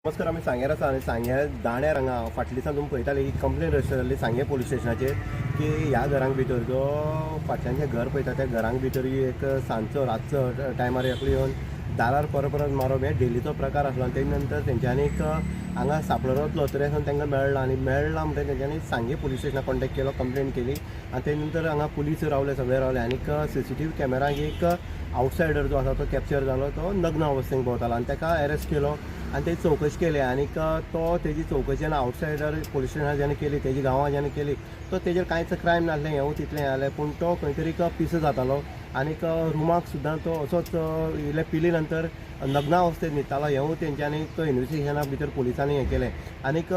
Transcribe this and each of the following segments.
नमस्कार, आम्ही सांग्यार आसा आनी सांग्या दाण्यार हांगा फाटल्या दिसांनी तुमी पळयताले ही कंप्लेन रजिस्टर जाल्ली सांगे पुलीस स्टेशनाचेर की ह्या घरांक भितर जो फाटल्यान जें घर पळयता त्या घरांक भितर एक सांजचो रातचो टायमार एकलो येवन दारार परत मारप हे डेलीचो प्रकार आसलो. आनी तेजे नंतर तेंच्यांनी हांगा सापडलो लोत्रे सावन तांकां मेळ्ळा आनी मेळ्ळा म्हणटकीर तेंच्यांनी सांगे पुलीस स्टेशनाक कॉन्टेक्ट केलो, कंप्लेन केली आनी तेजे नंतर हांगा पुलीस रावले, सगळे रावले आनीक CCTV कॅमेराक एक आवटसायडर जो आसा तो कॅप्चर जालो, तो नग्न अवस्थेन भोंवतालो आनी ताका अरेस्ट केलो आनी तेजी चवकशी केली. आनीक तो तेजी चवकशी जेन्ना आवटसायडर पुलीस स्टेशनार जेन्ना केली, तेजी गांवां जेन्ना केली, तो तेजेर कांयच क्रायम नासलें, हेंवूय तितलें जालें, पूण तो खंय तरी पिसो जातालो आनीक रुमाक सुद्दां तो असोच इल्ले पिली नंतर नग्न अवस्थेत न्हिदतालो. हेंवूय तेंच्यांनी तो इन्व्हेस्टिगेशना भितर पुलिसांनी हें केलें आनीक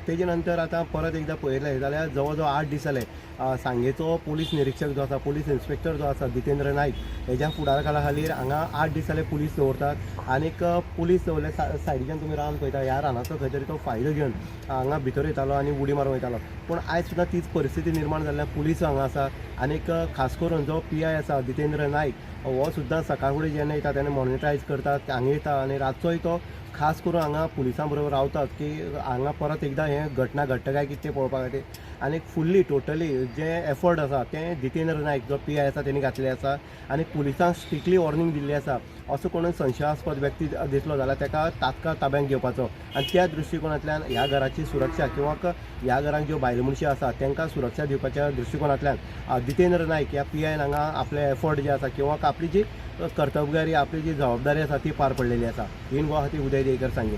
तेजे नंतर आतां परत एकदां पळयलें जाल्यार जवळ जवळ 8 दीस जाले सांगेचो पुलीस निरीक्षक जो आसा, पुलीस इन्स्पेक्टर जो आसा जितेंद्र नायक, हेज्या फुडारकाला खातीर हांगा 8 दीस जाले पुलीस दवरतात आनीक पुलीस दवरले सायडीच्यान तुमी रान पळयता, ह्या रानाचो खंय तरी तो फायदो घेवन हांगा भितर येतालो आनी उडी मारून वयतालो. पूण आयज सुद्दां तीच परिस्थिती निर्माण जाल्ल्यान पुलीस हांगा आसा आनीक खास करून जो PI आसा जितेंद्र नायक, हो सुद्दां सकाळ फुडें जेन्ना येता तेन्ना मॉनिटरायज करतात, हांगा येता आनी रातचोय तो खास करून हांगा पुलिसां बरोबर रावतात की हांगा परत एकदां हें घटना घडटा काय कितें तें पळोवपा खातीर. आनी फुल्ली टोटली जे एफर्ट आसा तें जितेंद्र नायक जो PI आसा तेणी घातले आसा आनी पुलिसांक स्ट्रिक्टली वॉर्निंग दिल्ली आसा, असो कोण संशयास्पद व्यक्ती दिसलो जाल्यार ताका तात्काळ ताब्यांत घेवपाचो. आनी त्या दृश्टिकोनांतल्यान ह्या घराची सुरक्षा किंवा ह्या घरांक ज्यो बायल मनशी आसा तांकां सुरक्षा दिवपाच्या दृश्टिकोनांतल्यान जितेंद्र नायक ह्या PIन हांगा आपले एफर्ट जे आसा किंवा आपली जी कर्तबगारी, आपली जी जबाबदारी आसा ती पार पडलेली आसा. इन गोवा खातीर उदय देयकर सांगें.